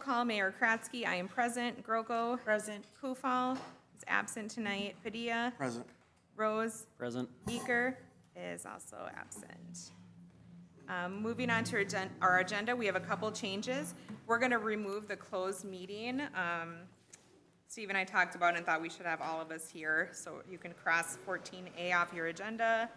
call, Mayor Kratzky, I am present. Groko. Present. Kufal is absent tonight. Padilla. Present. Rose. Present. Beaker is also absent. Moving on to our agenda, we have a couple changes. We're going to remove the closed meeting. Steve and I talked about it and thought we should have all of us here, so you can cross 14A off your agenda.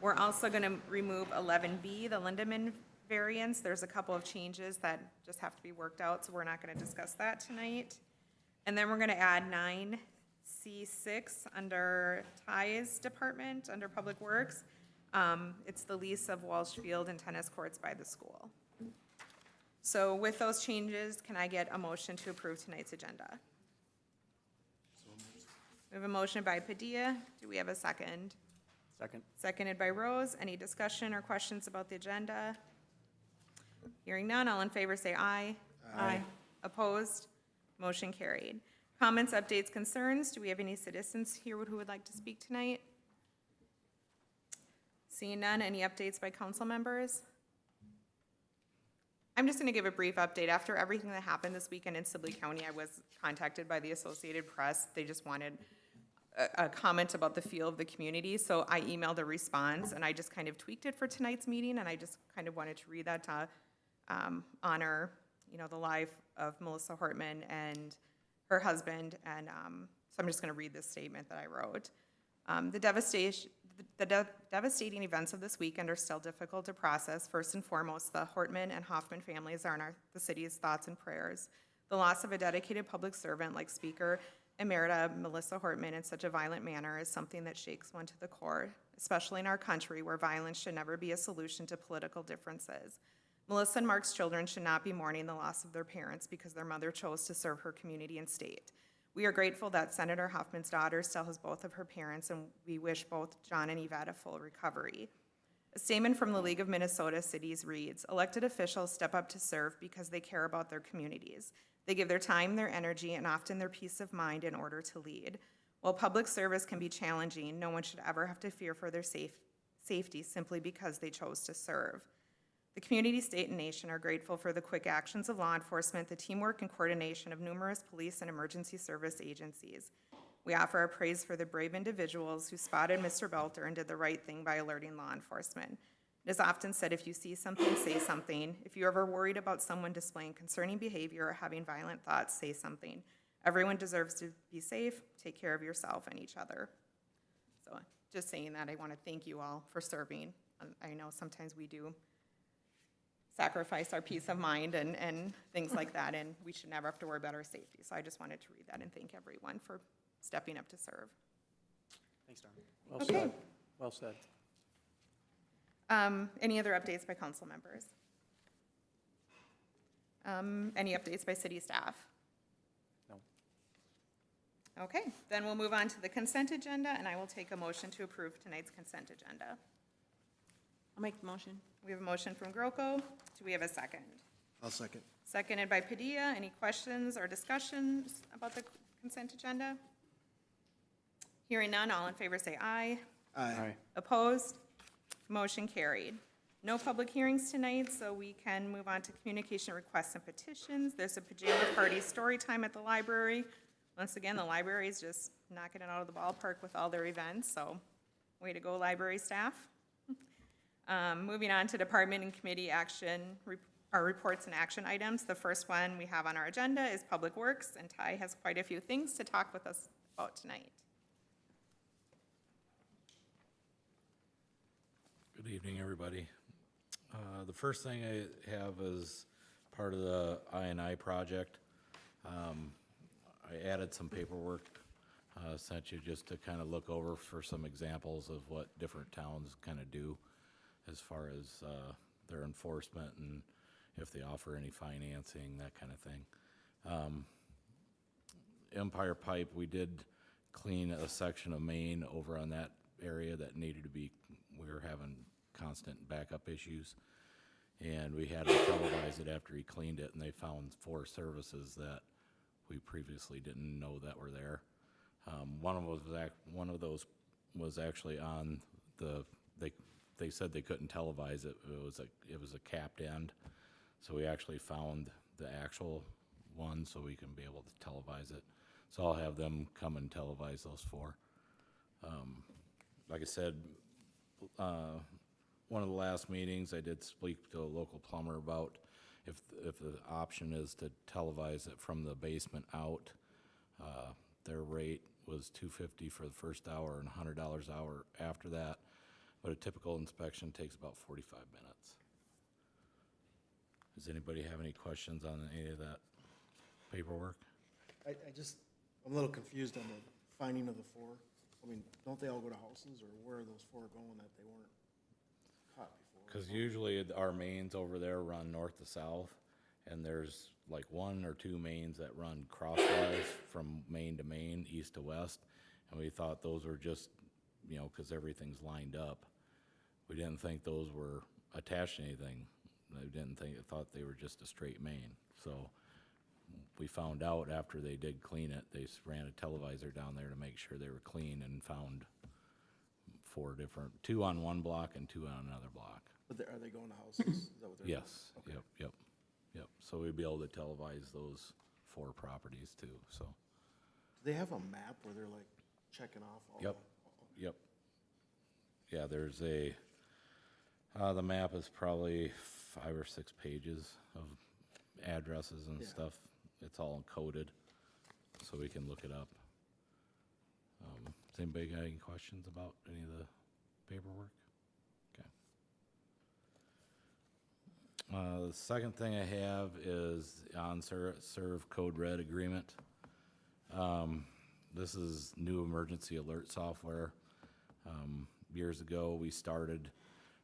We're also going to remove 11B, the Lindemann variance. There's a couple of changes that just have to be worked out, so we're not going to discuss that tonight. And then we're going to add 9C6 under Ty's department, under Public Works. It's the lease of Walsh Field and tennis courts by the school. So with those changes, can I get a motion to approve tonight's agenda? We have a motion by Padilla. Do we have a second? Second. Seconded by Rose. Any discussion or questions about the agenda? Hearing none, all in favor say aye. Aye. Opposed? Motion carried. Comments, updates, concerns? Do we have any citizens here who would like to speak tonight? Seeing none, any updates by council members? I'm just going to give a brief update. After everything that happened this weekend in Sibley County, I was contacted by the Associated Press. They just wanted a comment about the feel of the community, so I emailed a response, and I just kind of tweaked it for tonight's meeting, and I just kind of wanted to read that to honor, the life of Melissa Hortman and her husband, and so I'm just going to read this statement that I wrote. The devastating events of this weekend are still difficult to process. First and foremost, the Hortman and Hoffman families are in the city's thoughts and prayers. The loss of a dedicated public servant like Speaker Emerita Melissa Hortman in such a violent manner is something that shakes one to the core, especially in our country where violence should never be a solution to political differences. Melissa and Mark's children should not be mourning the loss of their parents because their mother chose to serve her community and state. We are grateful that Senator Hoffman's daughter still has both of her parents, and we wish both John and Yvette a full recovery. A statement from the League of Minnesota Cities reads, elected officials step up to serve because they care about their communities. They give their time, their energy, and often their peace of mind in order to lead. While public service can be challenging, no one should ever have to fear for their safety simply because they chose to serve. The community, state, and nation are grateful for the quick actions of law enforcement, the teamwork and coordination of numerous police and emergency service agencies. We offer our praise for the brave individuals who spotted Mr. Belter and did the right thing by alerting law enforcement. It is often said, if you see something, say something. If you're ever worried about someone displaying concerning behavior or having violent thoughts, say something. Everyone deserves to be safe. Take care of yourself and each other. So just saying that, I want to thank you all for serving. I know sometimes we do sacrifice our peace of mind and things like that, and we should never have to worry about our safety. So I just wanted to read that and thank everyone for stepping up to serve. Thanks, Don. Well Okay. said. Well said. Any other updates by council members? Any updates by city staff? No. Okay, then we'll move on to the consent agenda, and I will take a motion to approve tonight's consent agenda. I'll make the motion. We have a motion from Groko. Do we have a second? I'll second. Seconded by Padilla. Any questions or discussions about the consent agenda? Hearing none, all in favor say aye. Aye. Opposed? Motion carried. No public hearings tonight, so we can move on to communication requests and petitions. There's a pajama party story time at the library. Once again, the library is just knocking it out of the ballpark with all their events, so way to go, library staff. Moving on to department and committee action, our reports and action items. The first one we have on our agenda is Public Works, and Ty has quite a few things to talk with us about tonight. Good evening, everybody. The first thing I have is part of the I&I project. I added some paperwork, sent you just to kind of look over for some examples of what different towns kind of do as far as their enforcement and if they offer any financing, that kind of thing. Empire Pipe, we did clean a section of main over on that area that needed to be, we were having constant backup issues. And we had to televise it after he cleaned it, and they found 4 services that we previously didn't know that were there. One of those was actually on the, they said they couldn't televise it. It was a capped end. So we actually found the actual one, so we can be able to televise it. So I'll have them come and televise those 4. Like I said, one of the last meetings, I did speak to a local plumber about if the option is to televise it from the basement out. Their rate was $250 for the first hour and $100 an hour after that, but a typical inspection takes about 45 minutes. Does anybody have any questions on any of that paperwork? I'm a little confused on the finding of the 4. I mean, don't they all go to houses, or where are those 4 going that they weren't caught before? Because usually our mains over there run north to south, and there's like 1 or 2 mains that run crosswise from main to main, east to west, and we thought those were just, because everything's lined up. We didn't think those were attached to anything. Thought they were just a straight main. So we found out after they did clean it, they ran a televisor down there to make sure they were clean and found 4 different, 2 on one block and 2 on another block. But are they going to houses? Is that what they're doing? Yes, Okay. yep. So we'd be able to televise those 4 properties too, so, Do they have a map where they're like checking off all? Yep. the- yep. Yeah, there's the map is probably 5 or 6 pages of addresses and Yeah. stuff. It's all encoded, so we can look it up. Does anybody got any questions about any of the paperwork? Okay. The second thing I have is on-serve code red agreement. This is new emergency alert software. Years ago,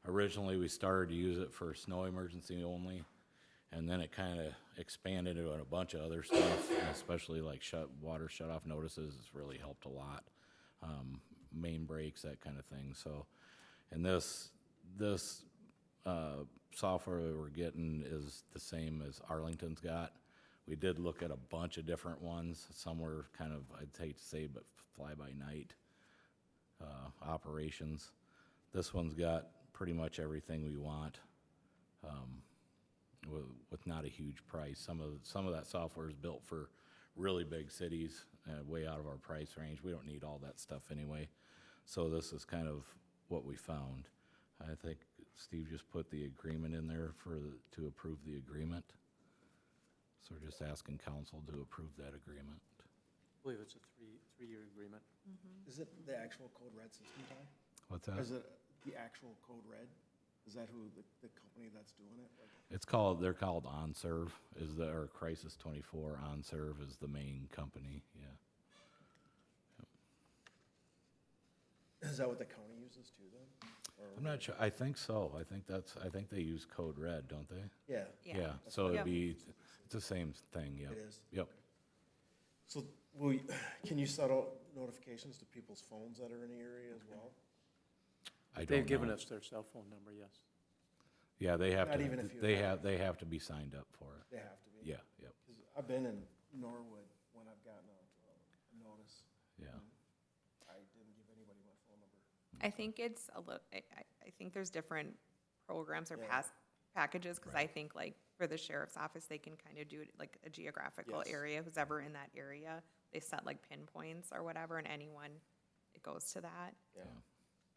originally we started to use it for snow emergency only, and then it kind of expanded into a bunch of other stuff, and especially like water shut-off notices. It's really helped a lot. Main breaks, that kind of thing. So, and this software that we're getting is the same as Arlington's got. We did look at a bunch of different ones. Some were kind of, I'd hate to say, but fly-by-night operations. This one's got pretty much everything we want, with not a huge price. Some of that software is built for really big cities, way out of our price range. We don't need all that stuff anyway. So this is kind of what we found. I think Steve just put the agreement in there to approve the agreement. So we're just asking council to approve that agreement. I believe it's a three-year agreement. Is it the actual Code Red system, Ty? What's Or that? is it the actual Code Red? Is that who the company that's doing it? They're called OnServe, or Crisis 24. OnServe is the main company, yeah. Is that what the county uses too then? Or- I'm not sure, I think so. I think they use Code Red, don't they? Yeah, Yeah, so Yep. it's the same thing, yep. it is. Yep. So can you set out notifications to people's phones that are in the area as well? I don't They've given know. us their cell phone number, yes. Yeah, they have Not to, even if you they have- they have to be signed up for it. They have to be. Yeah, yep, 'Cause I've been in Norwood when I've gotten a notice. yeah. I didn't give anybody my phone number. I think it's I think there's different programs or Yeah. packages, because I think like for the sheriff's office, they can kind of do it like a geographical Yes. area, who's ever in that area, they set like pinpoints or whatever, and anyone, it goes to that. Yeah.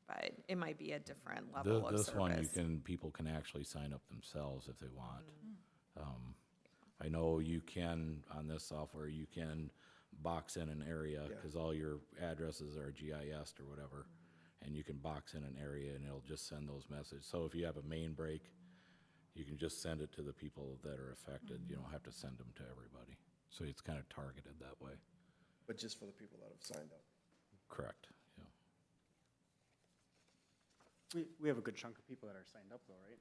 But it might be a different level of This one, service. people can actually sign up themselves if they want. I know you can, on this software, you can box in an area, Yeah. because all your addresses are GIS'd or whatever, and you can box in an area and it'll just send those messages. So if you have a main break, you can just send it to the people that are affected. You don't have to send them to everybody. So it's kind of targeted that way. But just for the people that have signed up. Correct, yeah. We have a good chunk of people that are signed up though, right?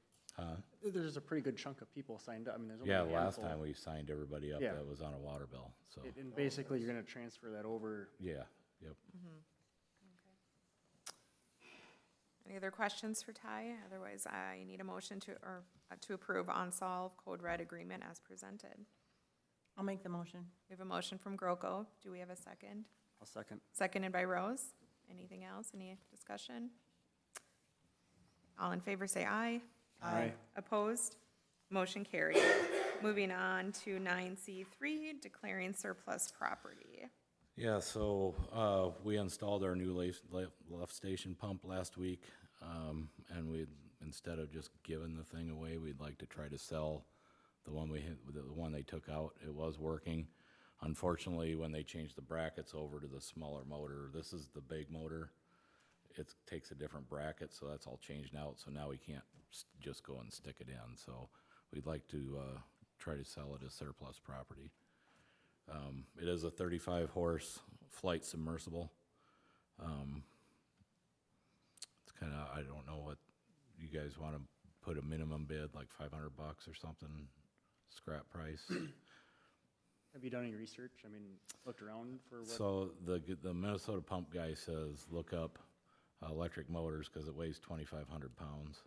There's a pretty good chunk of people signed up. I mean, there's only Yeah, a last handful. time we signed everybody up Yeah. that was on a water bill, so, And basically, you're gonna transfer that over. yeah, yep. Any other questions for Ty? Otherwise, I need a motion to approve on-solve code red agreement as presented. I'll make the motion. We have a motion from Groko. Do we have a second? I'll second. Seconded by Rose. Anything else? Any discussion? All in favor, say aye. Aye. Opposed? Motion carried. Moving on to 9C3, declaring surplus property. Yeah, so, we installed our new lift station pump last week, and instead of just giving the thing away, we'd like to try to sell the one the one they took out. It was working. Unfortunately, when they changed the brackets over to the smaller motor, this is the big motor. It takes a different bracket, so that's all changed out, so now we can't just go and stick it in, so we'd like to, try to sell it as surplus property. It is a 35 horse flight submersible. It's kinda, I don't know what, you guys wanna put a minimum bid, like $500 or something, scrap price? Have you done any research? I mean, looked around for what? So the Minnesota pump guy says, look up electric motors, cause it weighs 2,500 pounds.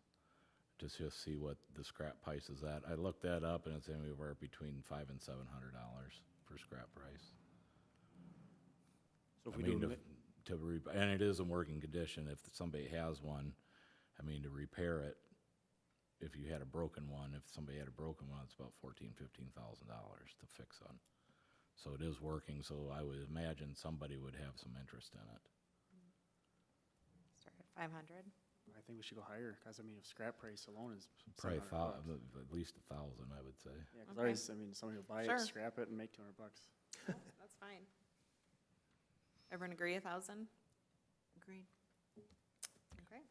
Just see what the scrap price is at. I looked that up and it's anywhere between $500 and $700 for scrap price. So if I we mean, do, and it is in working condition. If somebody has one, I mean, to repair it, if you had a broken one, if somebody had a broken one, it's about $14,000-15,000 to fix one. So it is working, so I would imagine somebody would have some interest in it. Start at 500. I think we should go higher, cause I mean, if scrap price alone is Probably $700. at least 1,000, I would say. Yeah, cause Okay. always, I mean, somebody will buy Sure. it, scrap it and make $200. That's fine. Everyone agree 1,000? Agreed. Okay.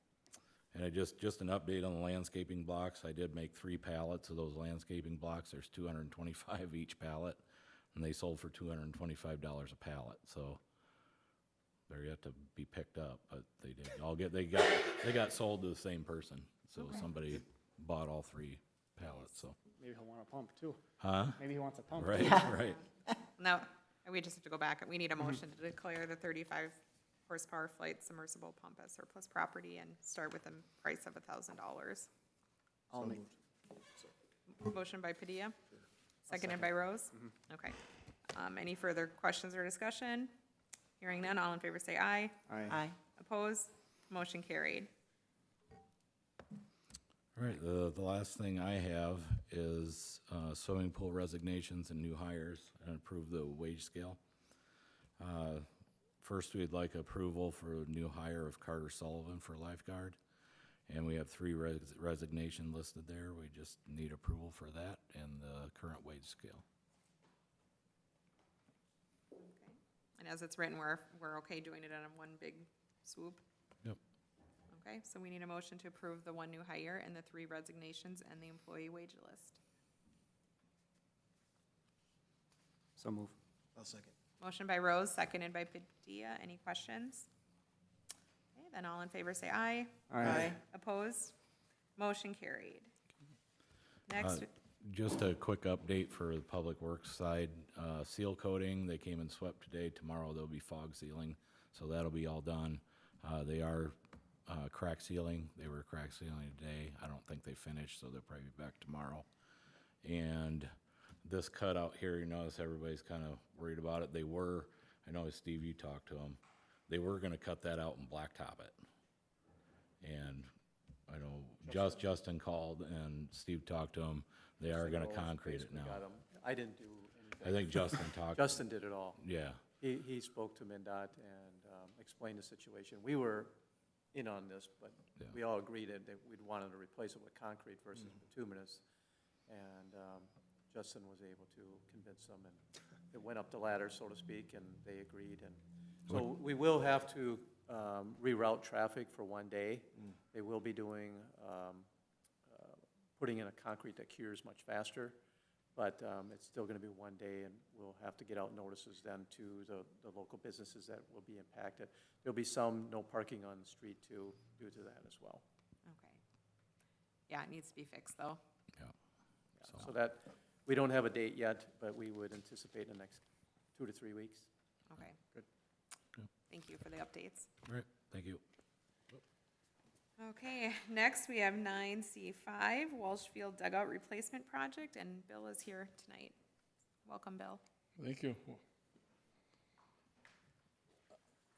And just an update on the landscaping blocks. I did make 3 pallets of those landscaping blocks. There's 225 each pallet, and they sold for $225 a pallet. So they're yet to be picked up, but they did all they got sold to the same person. So somebody bought all 3 pallets. So, Maybe he'll want a pump too. huh? Maybe he wants a pump. Right, right. Now, we just have to go back. We need a motion to declare the 35 horsepower flight submersible pump as surplus property and start with a price of $1,000. I'll make, Motion by Padilla, seconded by Rose? Okay. Any further questions or discussion? Hearing none, all in favor say aye. Aye. Opposed? Motion carried. All right, the last thing I have is swimming pool resignations and new hires, and approve the wage scale. First, we'd like approval for a new hire of Carter Sullivan for lifeguard. And we have 3 resignation listed there. We just need approval for that and the current wage scale. And as it's written, we're okay doing it in one big swoop? Yep. Okay, so we need a motion to approve the 1 new hire and the 3 resignations and the employee wage list. so move. I'll second. Motion by Rose, seconded by Padilla. Any questions? Okay, then all in favor say aye. Aye. Opposed? Motion carried. Next, Just a quick update for the public works side. Seal coating, they came and swept today. Tomorrow they'll be fog sealing, so that'll be all done. They are crack sealing. They were crack sealing today. I don't think they finished, so they'll probably be back tomorrow. And this cutout here, you notice everybody's kind of worried about it. They were, I know Steve, you talked to them, they were gonna cut that out and blacktop it. And I know Justin called and Steve talked to him. They are gonna concrete it now. I didn't do I anything. think Justin talked. Justin did it all. Yeah, He spoke to MnDOT and explained the situation. We were in on this, but Yeah. we all agreed that we'd wanted to replace it with concrete versus bituminous. And Justin was able to convince them, and it went up the ladder, so to speak, and they agreed. And so we will have to reroute traffic for one day. They will be doing, putting in a concrete that cures much faster, but it's still going to be one day, and we'll have to get out notices then to the local businesses that will be impacted. There'll be some no parking on the street too, due to that as well. okay. Yeah, it needs to be fixed, though. yeah. So that, we don't have a date yet, but we would anticipate in the next 2 to 3 weeks. Okay. Good. Thank you for the updates. All right, thank you. Okay, next we have 9C5, Walshfield Dugout Replacement Project, and Bill is here tonight. Welcome, Bill. Thank you.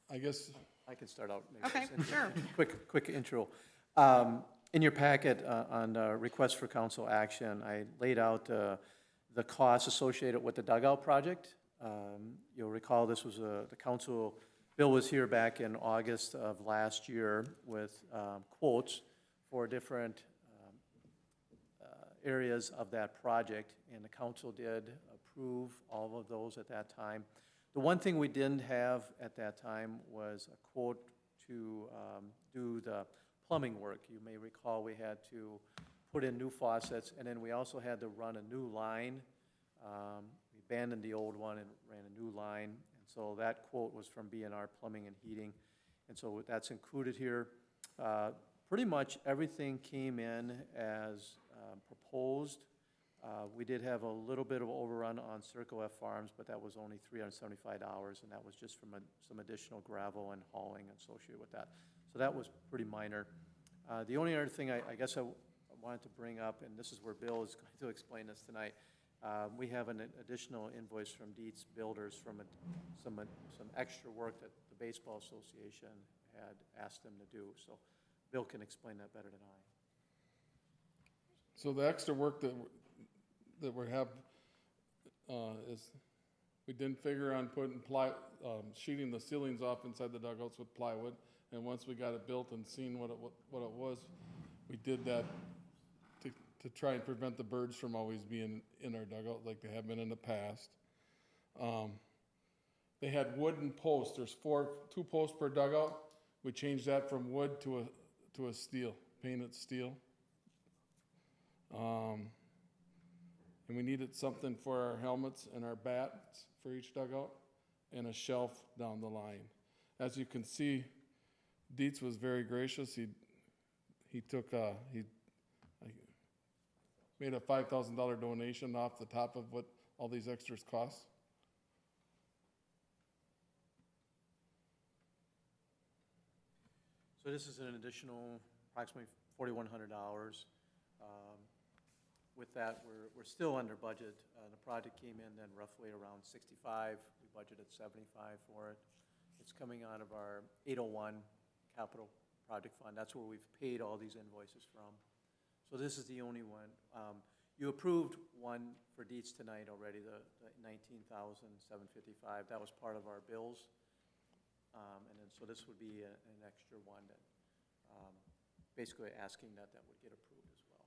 I guess, I can start out. maybe Okay, just sure. Quick intro. In your packet on request for council action, I laid out the costs associated with the dugout project. You'll recall this was the council, Bill was here back in August of last year with quotes for different areas of that project, and the council did approve all of those at that time. The one thing we didn't have at that time was a quote to do the plumbing work. You may recall we had to put in new faucets, and then we also had to run a new line. We abandoned the old one and ran a new line, and so that quote was from B&R Plumbing and Heating, and so that's included here. Pretty much everything came in as proposed. We did have a little bit of overrun on Circle F Farms, but that was only $375, and that was just from some additional gravel and hauling associated with that. So that was pretty minor. The only other thing I guess I wanted to bring up, and this is where Bill is going to explain this tonight, we have an additional invoice from Dietz Builders from some extra work that the Baseball Association had asked them to do. So Bill can explain that better than I. So the extra work that we have is, we didn't figure on putting sheeting the ceilings off inside the dugouts with plywood. And once we got it built and seen what it was, we did that to try and prevent the birds from always being in our dugout like they have been in the past. They had wooden posts. There's two posts per dugout. We changed that from wood to a steel, painted steel. And we needed something for our helmets and our bats for each dugout, and a shelf down the line. As you can see, Dietz was very gracious. He made a $5,000 donation off the top of what all these extras cost. So this is an additional approximately $4,100. With that, we're still under budget. The project came in then roughly around 65. We budgeted 75 for it. It's coming out of our 801 capital project fund. That's where we've paid all these invoices from. So this is the only one. You approved one for Dietz tonight already, the $19,755. That was part of our bills. And then so this would be an extra one that basically asking that would get approved as well.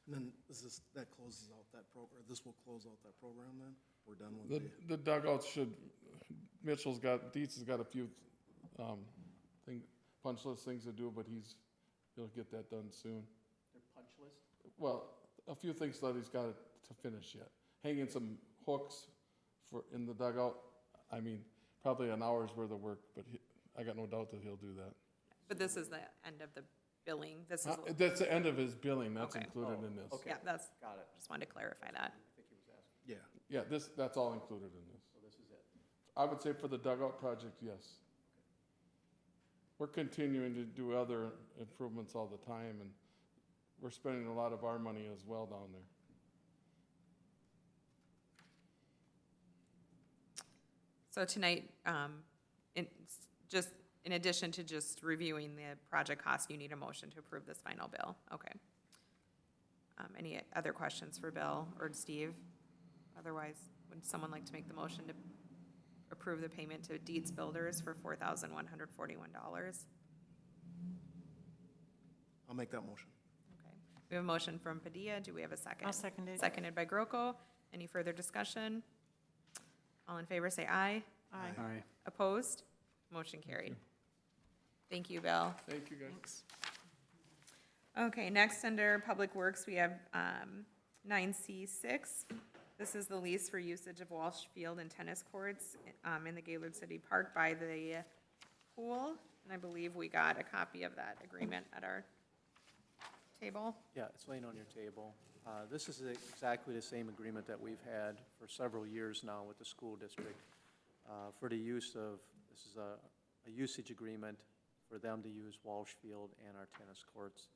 And then that closes out that program, this will close out that program then? We're done with The dugouts should, Dietz has got a few punch list things to do, but he'll get that done soon. Their punch list? Well, a few things that he's got to finish yet. Hanging some hooks in the dugout. I mean, probably an hour's worth of work, but I got no doubt that he'll do that. But this is the end of the billing. This is, That's the end of his billing. That's Okay. included in this. Okay. yeah, that's, Got it. just wanted to clarify that. I think he was asking. Yeah. Yeah, that's all included in this. So this is it. I would say for the dugout project, yes. We're continuing to do other improvements all the time, and we're spending a lot of our money as well down there. So tonight, in addition to just reviewing the project cost, you need a motion to approve this final bill. Okay. Any other questions for Bill or Steve? Otherwise, would someone like to make the motion to approve the payment to Dietz Builders for $4,141? I'll make that motion. Okay. We have a motion from Padilla. Do we have a second? I'll second it. Seconded by Grocco. Any further discussion? All in favor, say aye. Aye. Aye. Opposed? Motion carried. Thank you, Bill. Thank you, guys. Thanks. Okay, next under Public Works, we have 9C6. This is the lease for usage of Walsh Field and tennis courts in the Gaylord City Park by the pool. And I believe we got a copy of that agreement at our table. Yeah, it's laying on your table. This is exactly the same agreement that we've had for several years now with the school district for the use of, this is a usage agreement for them to use Walsh Field and our tennis courts.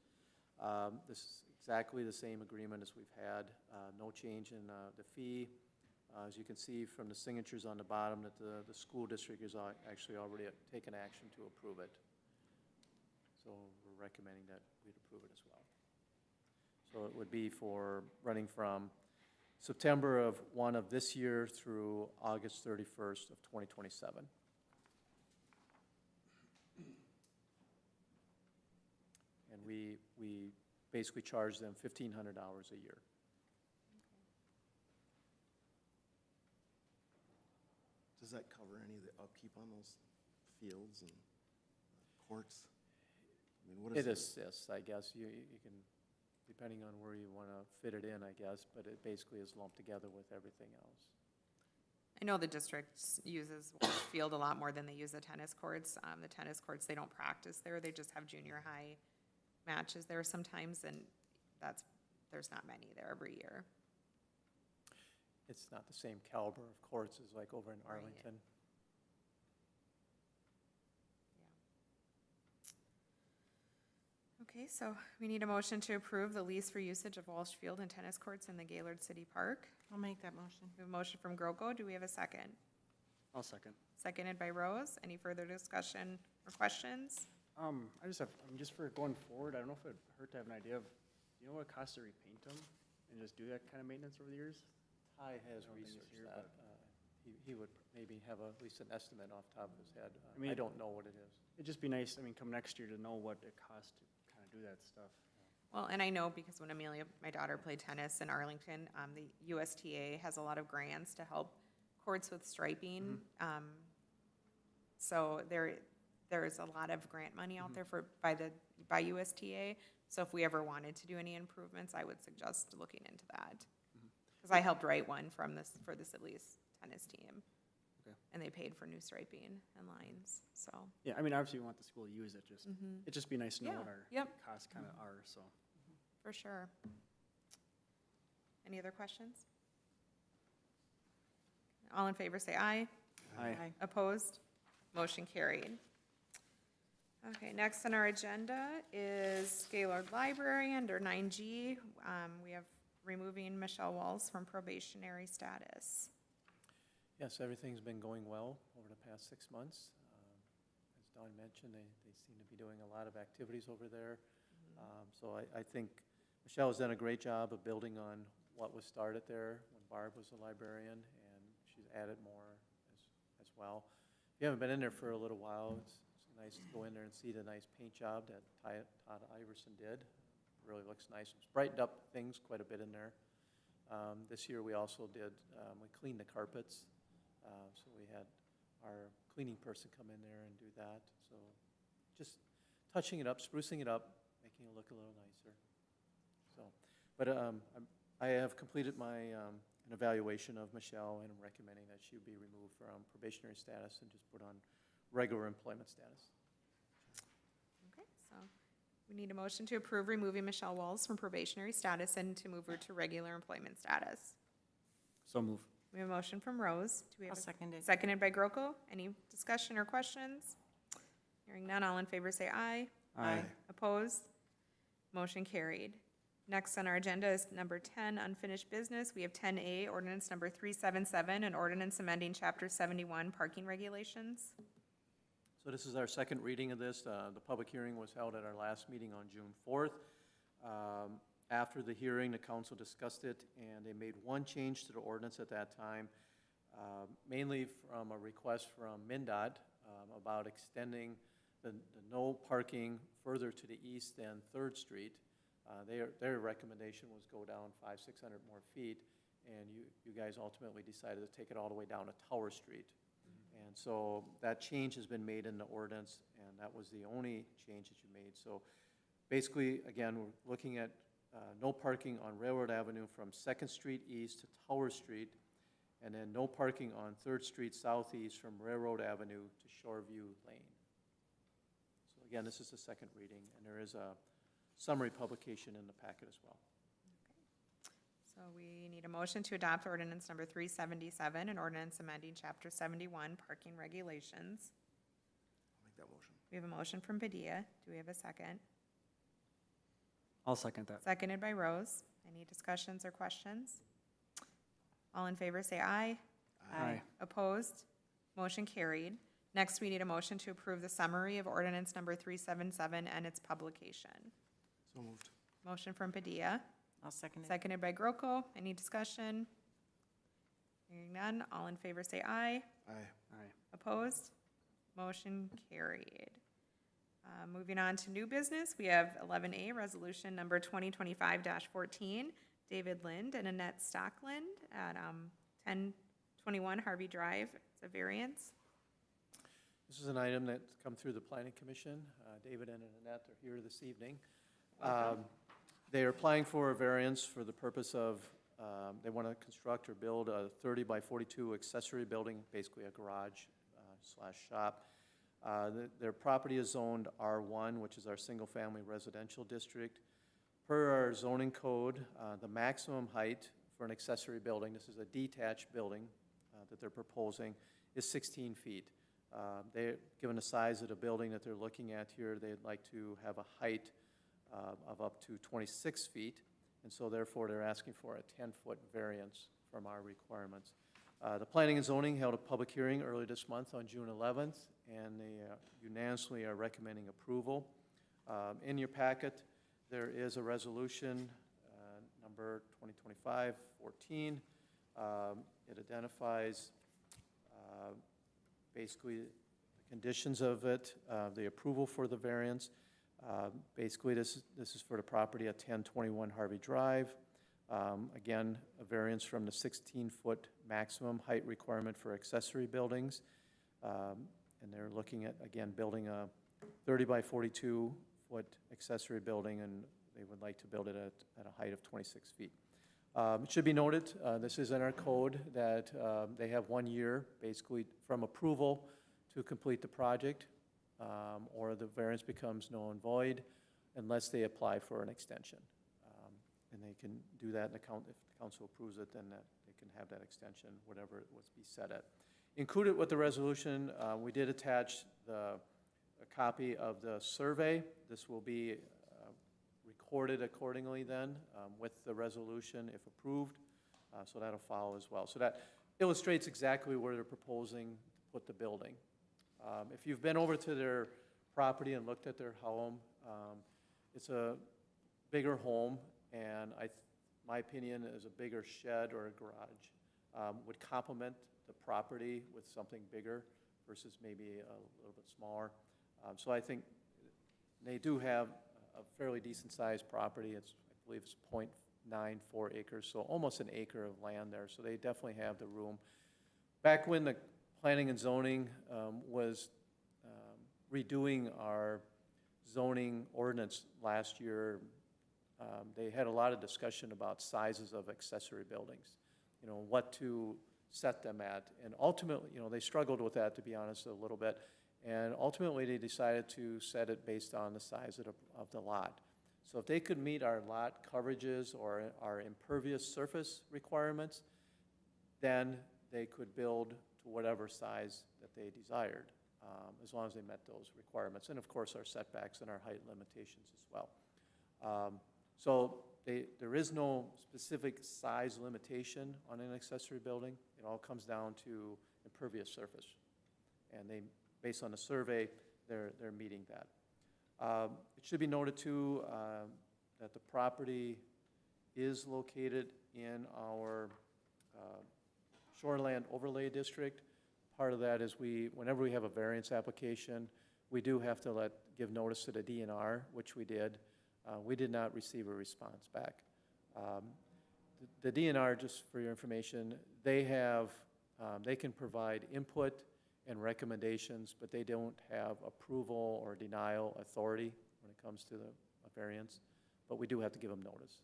This is exactly the same agreement as we've had, no change in the fee. As you can see from the signatures on the bottom, that the school district has actually already taken action to approve it. So we're recommending that we'd approve it as well. So it would be for running from September of 1 of this year through August 31st of 2027. And we basically charge them $1,500 a year. Does that cover any of the upkeep on those fields and courts? I mean, what is It it? assists, I guess. You can, depending on where you want to fit it in, I guess, but it basically is lumped together with everything else. I know the district uses Walsh Field a lot more than they use the tennis courts. The tennis courts, they don't practice there, they just have junior high matches there sometimes, and there's not many there every year. It's not the same caliber of courts as like over in Right. Arlington. Okay, so we need a motion to approve the lease for usage of Walsh Field and tennis courts in the Gaylord City Park. I'll make that motion. We have a motion from Groko. Do we have a second? I'll second. Seconded by Rose. Any further discussion or questions? I just have, just for going forward, I don't know if it'd hurt to have an idea of, do you know what it costs to repaint them and just do that kind of maintenance over the years? Ty has I don't think he's researched here, that. He would maybe have at least an estimate off the top of his head. I mean- I don't know what it is. It'd just be nice, come next year to know what it costs to kind of do that stuff. Well, and I know because when Amelia, my daughter, played tennis in Arlington, the USTA has a lot of grants to help courts with striping. So there's a lot of grant money out there by USTA. So if we ever wanted to do any improvements, I would suggest looking into that. Because I helped write one for this at least tennis team. Okay. And they paid for new striping and lines, so. Yeah, obviously we want the school to use it, it'd just be nice to know Yeah, what our yep. costs kind of are, so. For sure. Any other questions? All in favor, say aye. Aye. Opposed? Motion carried. Okay, next on our agenda is Gaylord Library under 9G. We have removing Michelle Walls from probationary status. Yes, everything's been going well over the past 6 months. As Dawn mentioned, they seem to be doing a lot of activities over there. So I think Michelle has done a great job of building on what was started there when Barb was a librarian, and she's added more as well. If you haven't been in there for a little while, it's nice to go in there and see the nice paint job that Todd Iverson did. It really looks nice. It's brightened up things quite a bit in there. This year we also did, we cleaned the carpets. So we had our cleaning person come in there and do that. So just touching it up, sprucing it up, making it look a little nicer. So, but I have completed my an evaluation of Michelle, and I'm recommending that she be removed from probationary status and just put on regular employment status. Okay, so we need a motion to approve removing Michelle Walls from probationary status and to move her to regular employment status. So move. We have a motion from Rose. Do we have I'll second it. Seconded by Groko. Any discussion or questions? Hearing none, all in favor say aye. Aye. Opposed? Motion carried. Next on our agenda is number 10, unfinished business. We have 10A, ordinance number 377, an ordinance amending Chapter 71, parking regulations. So this is our second reading of this. The public hearing was held at our last meeting on June 4th. After the hearing, the council discussed it, and they made one change to the ordinance at that time, mainly from a request from MnDOT about extending the no parking further to the east than 3rd Street. Their recommendation was go down 500-600 more feet, and you guys ultimately decided to take it all the way down to Tower Street. And so that change has been made in the ordinance, and that was the only change that you made. So basically, again, we're looking at no parking on Railroad Avenue from 2nd Street east to Tower Street, and then no parking on 3rd Street southeast from Railroad Avenue to Shoreview Lane. So again, this is the second reading, and there is a summary publication in the packet as well. So we need a motion to adopt ordinance number 377, an ordinance amending Chapter 71, parking regulations. I'll make that motion. We have a motion from Padilla. Do we have a second? I'll second that. Seconded by Rose. Any discussions or questions? All in favor say aye. Aye. Opposed? Motion carried. Next, we need a motion to approve the summary of ordinance number 377 and its publication. So moved. Motion from Padilla. I'll second it. Seconded by Groko. Any discussion? Hearing none, all in favor say aye. Aye. Aye. Opposed? Motion carried. Moving on to new business, we have 11A, resolution number 2025-14, David Lind and Annette Stockland at 1021 Harvey Drive. It's a variance. This is an item that's come through the Planning Commission. David and Annette are here this evening. They are applying for a variance for the purpose of, they want to construct or build a 30 by 42 accessory building, basically a garage slash shop. Their property is zoned R1, which is our single-family residential district. Per our zoning code, the maximum height for an accessory building, this is a detached building that they're proposing, is 16 feet. Given the size of the building that they're looking at here, they'd like to have a height of up to 26 feet, and so therefore they're asking for a 10-foot variance from our requirements. The Planning and Zoning held a public hearing early this month on June 11th, and they unanimously are recommending approval. In your packet, there is a resolution, number 2025-14. It identifies basically the conditions of it, the approval for the variance. Basically, this is for the property at 1021 Harvey Drive. Again, a variance from the 16-foot maximum height requirement for accessory buildings. And they're looking at, again, building a 30 by 42-foot accessory building, and they would like to build it at a height of 26 feet. It should be noted, this is in our code, that they have 1 year, basically, from approval to complete the project, or the variance becomes null and void unless they apply for an extension. And they can do that, and if the council approves it, then they can have that extension, whatever it was be set at. Included with the resolution, we did attach a copy of the survey. This will be recorded accordingly then with the resolution if approved, so that'll follow as well. So that illustrates exactly where they're proposing to put the building. If you've been over to their property and looked at their home, it's a bigger home, and my opinion is a bigger shed or a garage would complement the property with something bigger versus maybe a little bit smaller. So I think they do have a fairly decent-sized property. I believe it's 0.94 acres, so almost an acre of land there. So they definitely have the room. Back when the Planning and Zoning was redoing our zoning ordinance last year, they had a lot of discussion about sizes of accessory buildings, what to set them at. And ultimately, they struggled with that, to be honest, a little bit. And ultimately, they decided to set it based on the size of the lot. So if they could meet our lot coverages or our impervious surface requirements, then they could build to whatever size that they desired, as long as they met those requirements. And of course, our setbacks and our height limitations as well. So there is no specific size limitation on an accessory building. It all comes down to impervious surface. And based on the survey, they're meeting that. It should be noted too that the property is located in our Shoreland Overlay District. Part of that is whenever we have a variance application, we do have to give notice to the DNR, which we did. We did not receive a response back. The DNR, just for your information, they can provide input and recommendations, but they don't have approval or denial authority when it comes to a variance, but we do have to give them notice.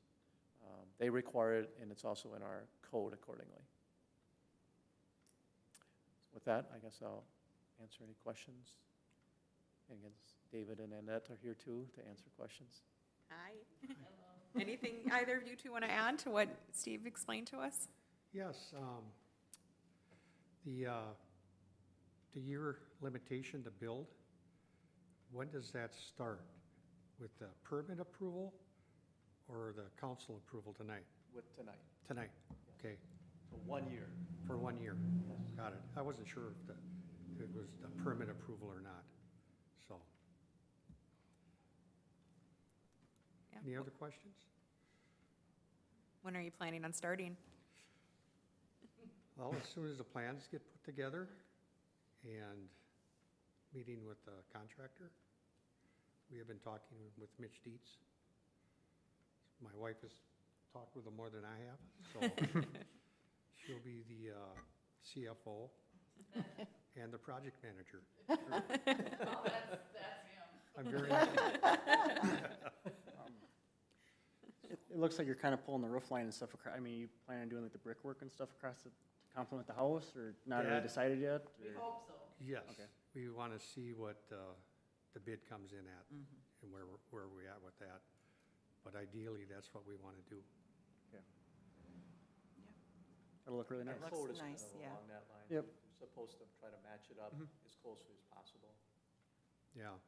They require it, and it's also in our code accordingly. With that, I guess I'll answer any questions. And again, David and Annette are here too to answer questions. Hi. Anything either of you two want to add to what Steve explained to us? Yes, the year limitation to build, when does that start? With the permit approval or the council approval tonight? With tonight. Tonight, okay, So 1 year. for 1 year. Got it. I wasn't sure if it was a permit approval or not, so. Yeah. Any other questions? When are you planning on starting? Well, as soon as the plans get put together and meeting with the contractor, we have been talking with Mitch Dietz. My wife has talked with him more than I have, so she'll be the CFO and the project manager. I'm very, It looks like you're kind of pulling the roof line and stuff across, I mean, you plan on doing like the brickwork and stuff across to complement the house, or not really That- decided yet? or- yes, Okay. we want to see what the bid comes in at and where we're at with that. But ideally, that's what we want to do. It'll look really nice. Our code is kind nice, of yeah. along that line. Yep. We're supposed to try to match it up as closely as possible. Yeah,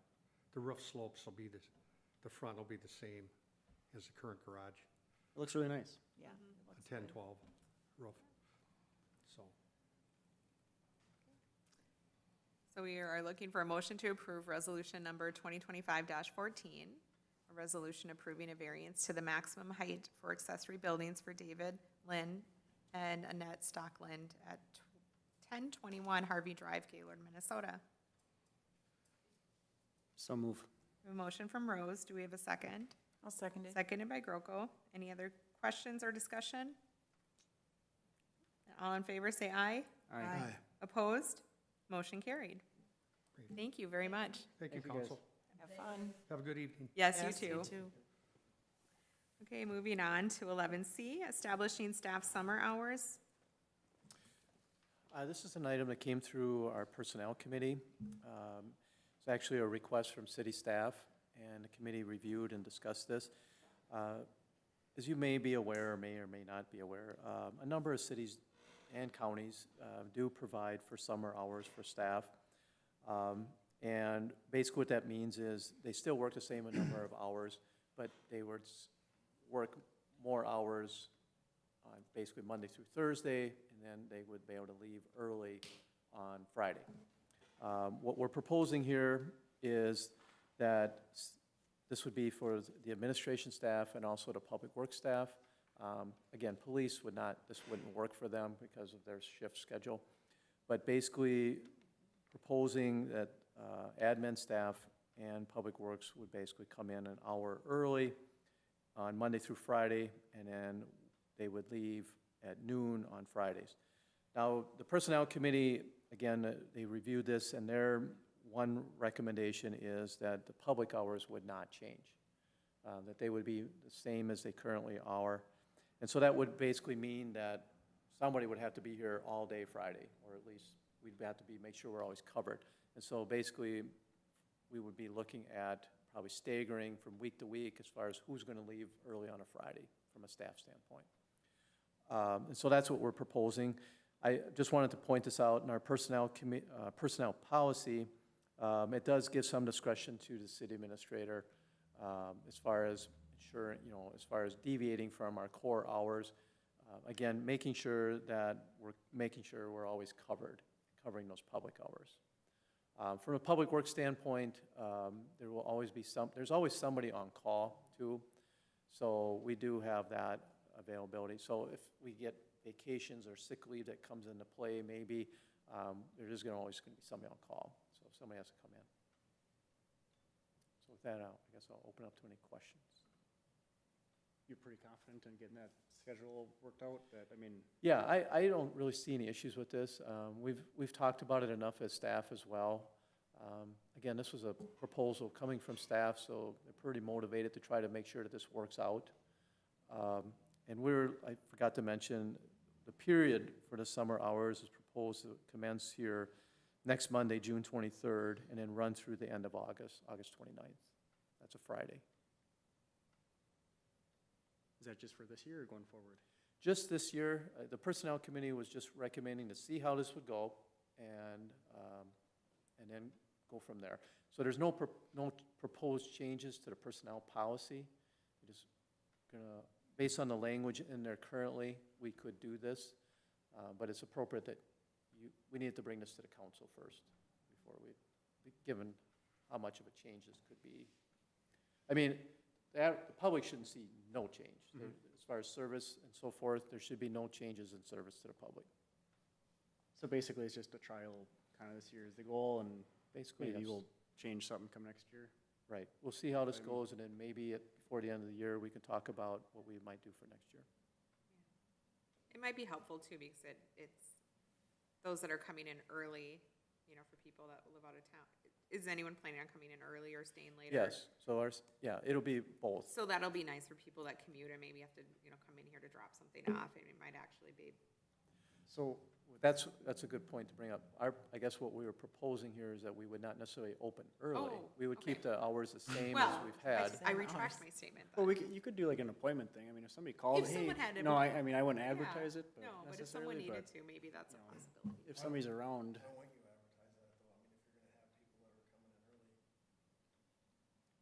the roof slopes will be the front will be the same as the current garage, It looks really nice. Yeah. a 10-12 roof. So, So we are looking for a motion to approve resolution number 2025-14, a resolution approving a variance to the maximum height for accessory buildings for David Lynn and Annette Stockland at 1021 Harvey Drive, Gaylord, Minnesota. So move. We have a motion from Rose. Do we have a second? I'll second it. Seconded by Groko. Any other questions or discussion? All in favor, say aye. Aye. Opposed? Motion carried. Great. Thank you very much. thank you, Thank you, guys. council. Have fun. Have a good evening. Yes, Yes, you too. Okay, moving on to 11C, establishing staff summer hours. This is an item that came through our Personnel Committee. It's actually a request from city staff, and the committee reviewed and discussed this. As you may be aware, or may not be aware, a number of cities and counties do provide for summer hours for staff. And basically what that means is they still work the same number of hours, but they would work more hours on basically Monday through Thursday, and then they would be able to leave early on Friday. What we're proposing here is that this would be for the administration staff and also the public works staff. Again, police would not, this wouldn't work for them because of their shift schedule. But basically proposing that admin staff and public works would basically come in an hour early on Monday through Friday, and then they would leave at noon on Fridays. Now, the Personnel Committee, again, they reviewed this, and their one recommendation is that the public hours would not change, that they would be the same as they currently are. And so that would basically mean that somebody would have to be here all day Friday, or at least we'd have to make sure we're always covered. And so basically, we would be looking at probably staggering from week to week as far as who's going to leave early on a Friday from a staff standpoint. And so that's what we're proposing. I just wanted to point this out in our personnel policy. It does give some discretion to the city administrator as far as ensuring, as far as deviating from our core hours. Again, making sure we're always covering those public hours. From a public works standpoint, there's always somebody on call too. So we do have that availability. So if we get vacations or sick leave that comes into play, maybe there is always going to be somebody on call. So somebody has to come in. So with that, I guess I'll open up to any questions. You're pretty confident in getting that schedule worked out, that, I mean, Yeah, I don't really see any issues with this. We've talked about it enough as staff as well. Again, this was a proposal coming from staff, so they're pretty motivated to try to make sure that this works out. And I forgot to mention, the period for the summer hours is proposed to commence here next Monday, June 23rd, and then run through the end of August 29th. That's a Friday. is that just for this year or going forward? Just this year, the Personnel Committee was just recommending to see how this would go and then go from there. So there's no proposed changes to the personnel policy. We're just gonna, based on the language in there currently, we could do this, but it's appropriate that we need to bring this to the council first before given how much of a change this could be. I mean, the public shouldn't see no change. As as far as service and so forth, there should be no changes in service to the public. So basically, it's just a trial, kind of this year is the goal, and Basically, maybe yes. we'll change something come next year. Right. We'll see how this goes, and then maybe before the end of the year, we can talk about what we might do for next year. It might be helpful too, because it's those that are coming in early, you know, for people that live out of town. Is anyone planning on coming in early or staying later? Yes, so it'll be both. So that'll be nice for people that commute and maybe have to, you know, come in here to drop something off, and it might actually be, So, That's a good point to bring up. I guess what we were proposing here is that we would not necessarily open early. Oh, We would keep okay. the hours the same as well, we've had. I retract my statement well, then. you could do like an appointment thing. I mean, if somebody called, If hey, someone had no, to- I mean, I wouldn't Yeah. advertise it, but No, but if someone necessarily, needed but to, maybe that's a you know, possibility. if somebody's around, I want you to advertise that though, I mean, if you're gonna have people that are coming in early.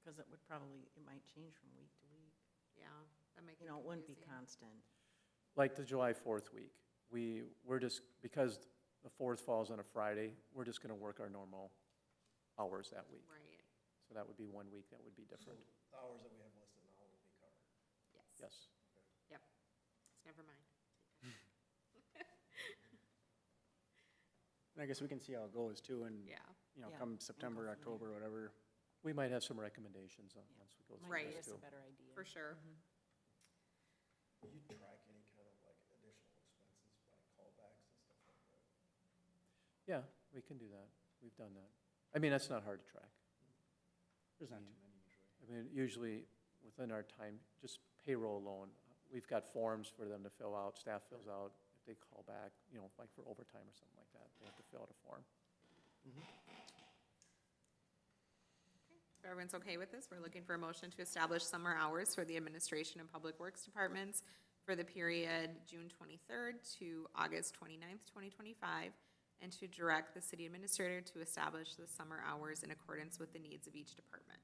Because it would probably, it might change from week to week. Yeah, that might You get know, it wouldn't be confusing. constant. Like the July 4th week, we're just, because the 4th falls on a Friday, we're just gonna work our normal hours that week. Right, So that would be one week that would be different. The hours that we have listed now will be covered. yes. Yes. Never mind. and I guess we can see how it goes too, and, Yeah, you know, Yeah, come and go September, from October, whatever. We might have some recommendations once we go through Might Right. give this us a too. better idea. for sure. Do you track any kind of like additional expenses by callbacks and stuff like that? Yeah, we can do that. We've done that. I mean, that's not hard to track. There's not too many usually. I mean, usually within our time, just payroll alone, we've got forms for them to fill out, staff fills out. If they call back, you know, like for overtime or something like that, they have to fill out a form. If everyone's okay with this, we're looking for a motion to establish summer hours for the Administration and Public Works Departments for the period June 23rd to August 29th, 2025, and to direct the city administrator to establish the summer hours in accordance with the needs of each department.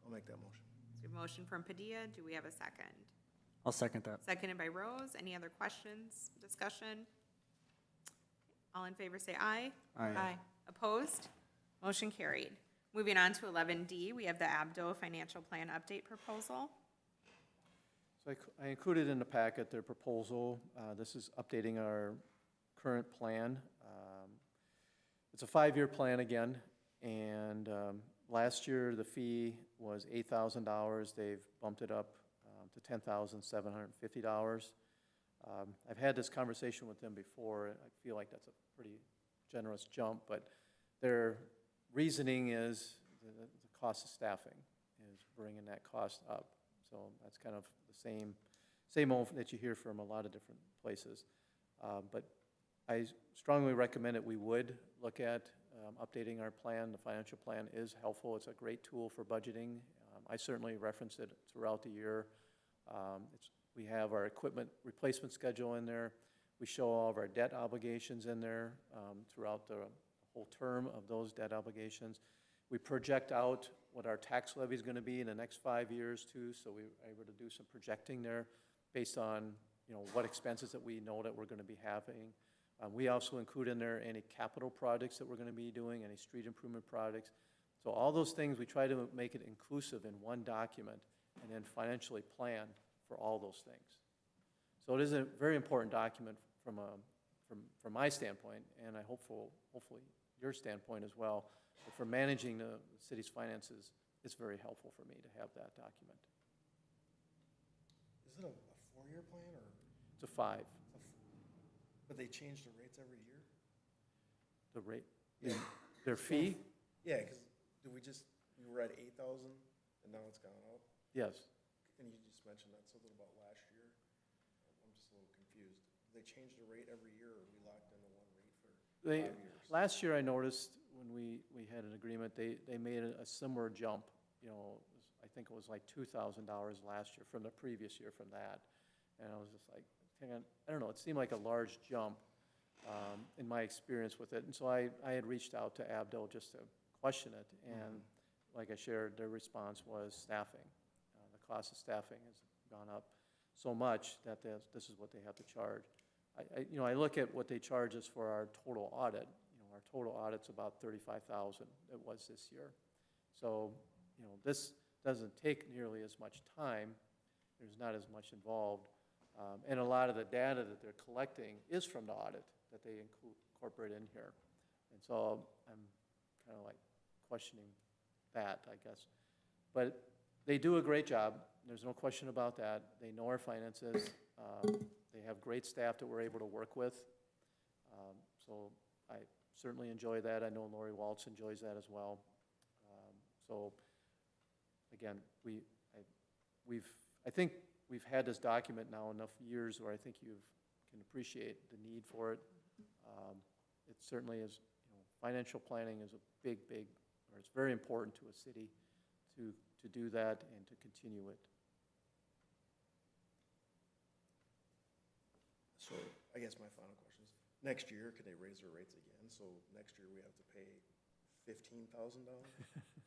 I'll make that motion. So we have a motion from Padilla. Do we have a second? I'll second that. Seconded by Rose. Any other questions, discussion? All in favor say aye. Aye. Opposed? Motion carried. Moving on to 11D, we have the Abdo Financial Plan Update Proposal. So I included in the packet their proposal. This is updating our current plan. It's a 5-year plan again, and last year the fee was $8,000. They've bumped it up to $10,750. I've had this conversation with them before. I feel like that's a pretty generous jump, but their reasoning is the cost of staffing is bringing that cost up. So that's kind of the same old that you hear from a lot of different places. But I strongly recommend that we would look at updating our plan. The financial plan is helpful. It's a great tool for budgeting. I certainly reference it throughout the year. We have our equipment replacement schedule in there. We show all of our debt obligations in there throughout the whole term of those debt obligations. We project out what our tax levy is going to be in the next 5 years too, so we are able to do some projecting there based on, you know, what expenses that we know that we're going to be having. We also include in there any capital projects that we're going to be doing, any street improvement projects. So all those things, we try to make it inclusive in one document and then financially plan for all those things. So it is a very important document from my standpoint, and I hopefully your standpoint as well. But for managing the city's finances, it's very helpful for me to have that document. Is it a 4-year plan or, It's a 5, but they change the rates every year? the rate, Yeah. their fee, Yeah, because we were at 8,000 and now it's gone up? yes. And you just mentioned that something about last year. I'm just a little confused. Do they change the rate every year or are we locked into one rate for 5 years? Last year, I noticed when we had an agreement, they made a similar jump. You know, I think it was like $2,000 last year from the previous year from that. And I was just like, I don't know, it seemed like a large jump in my experience with it. And so I had reached out to Abdo just to question it. And like I shared, their response was staffing. The cost of staffing has gone up so much that this is what they have to charge. I look at what they charge us for our total audit. Our total audit's about $35,000. It was this year. So, this doesn't take nearly as much time there's not as much involved. And a lot of the data that they're collecting is from the audit that they incorporate in here. And so I'm kind of like questioning that, I guess. But they do a great job. There's no question about that. They know our finances. They have great staff that we're able to work with. So I certainly enjoy that. I know Lori Waltz enjoys that as well. So again, I think we've had this document now enough years where I think you can appreciate the need for it. It certainly is, financial planning is a big, or it's very important to a city to do that and to continue it. So I guess my final question is, next year, could they raise their rates again? So next year we have to pay $15,000?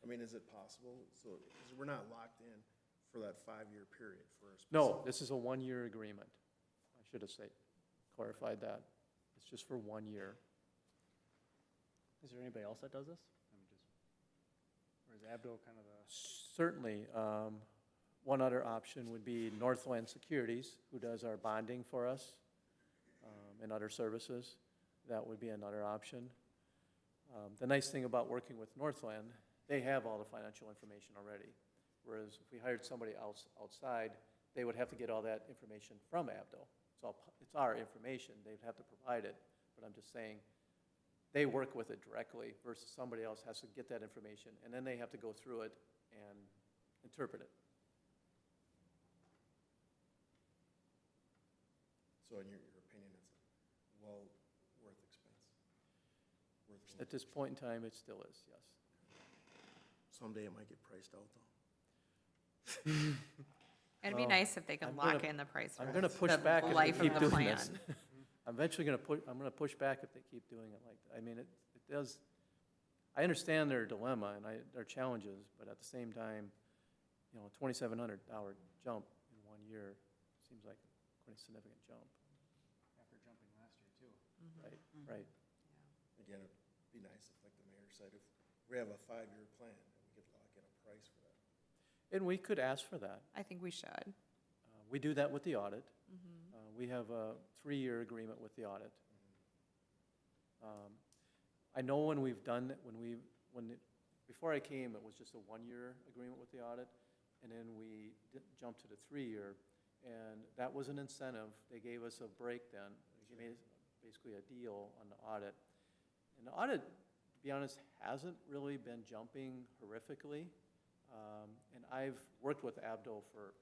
I mean, is it possible? So, 'cause we're not locked in for that 5-year period for a specific. No, this is a one-year agreement. I should have clarified that. It's just for 1 year. Is there anybody else that does this? I mean, or is Abdo kind of the? Certainly. One other option would be Northland Securities, who does our bonding for us and other services. That would be another option. The nice thing about working with Northland, they have all the financial information already. Whereas if we hired somebody else outside, they would have to get all that information from Abdo. It's our information. They'd have to provide it. But I'm just saying, they work with it directly versus somebody else has to get that information, and then they have to go through it and interpret it. So in your opinion, it's a well worth expense? Worth At this point in time, it still is, yes. Someday it might get priced out, though. It'd be nice if they could I'm lock gonna- in the price. I'm for gonna push the back if they life of keep the doing plan. this. I'm eventually I'm gonna push back if they keep doing it like that. I mean, it does, I understand their dilemma and their challenges, but at the same time, a $2,700 jump in 1 year seems like quite a significant jump. After jumping last year too. Right, right. Again, it'd be nice if, like the mayor said, if we have a 5-year plan, we could lock in a price for that. And we could ask for that. I think we should. We do that with the audit. We have a 3-year agreement with the audit. I know when we've done, before I came, it was just a 1-year agreement with the audit, and then we jumped to the 3-year, and that was an incentive. They gave us a break then. They made basically a deal on the audit. And the audit, to be honest, hasn't really been jumping horrifically. And I've worked with Abdo for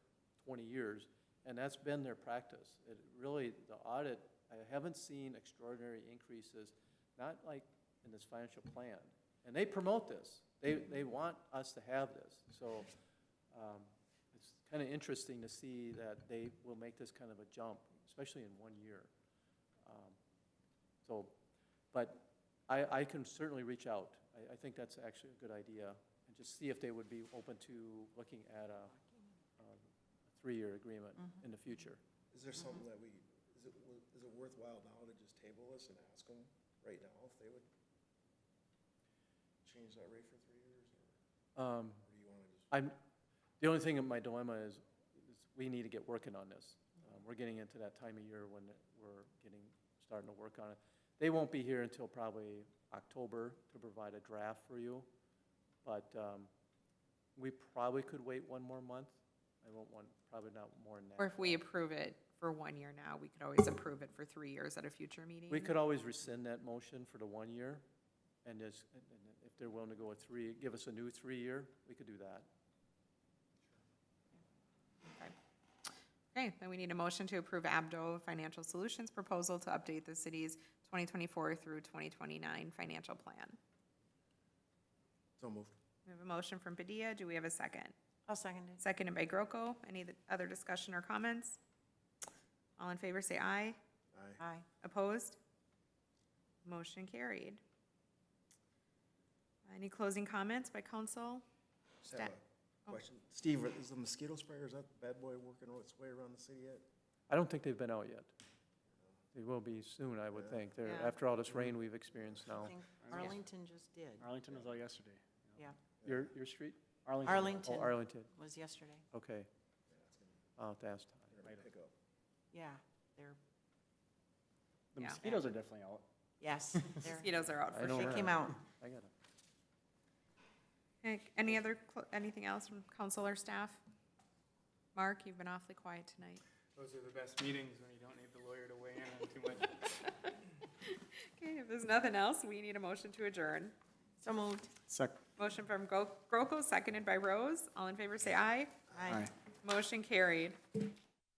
20 years, and that's been their practice. It really, the audit, I haven't seen extraordinary increases, not like in this financial plan. And they promote this. They want us to have this. So it's kind of interesting to see that they will make this kind of a jump, especially in 1 year. But I can certainly reach out. I think that's actually a good idea, and just see if they would be open to looking at a 3-year agreement in the future. Is there something that is it worthwhile now to just table this and ask them right now if they would change that rate for 3 years? Or do you want to just? The only thing in my dilemma is we need to get working on this. We're getting into that time of year when we're starting to work on it. They won't be here until probably October to provide a draft for you, but we probably could wait 1 more month. I won't want, probably not more than that. Or if we approve it for 1 year now, we could always approve it for 3 years at a future meeting. We could always rescind that motion for the 1 year, and if they're willing to go with 3, give us a new 3-year, we could do that. Okay, then we need a motion to approve Abdo Financial Solutions proposal to update the city's 2024 through 2029 financial plan. So moved. We have a motion from Padilla. Do we have a second? I'll second it. Seconded by Groko. Any other discussion or comments? All in favor, say aye. Aye. Aye. Opposed? Motion carried. Any closing comments by council? Just have a question. Steve, is the mosquito sprayer, is that bad boy working its way around the city yet? I don't think they've been out yet. They will be soon, I would think. They're, Yeah. after all this rain we've experienced I now. think Arlington just did. Arlington was out yesterday. Yeah, Your street? Arlington. Arlington Oh, Arlington, was yesterday. okay. I'll have to ask Todd. They're gonna pick up. Yeah, they're, The Yeah. mosquitoes are definitely out. yes, they're, Mosquitoes are out I for know sure. they came out. I got it. Okay, any other, anything else from council or staff? Mark, you've been awfully quiet tonight. Those are the best meetings when you don't need the lawyer to weigh in on too much. Okay, if there's nothing else, we need a motion to adjourn. So moved. Motion from Groko, seconded by Rose. All in favor, say aye. Aye. Motion carried.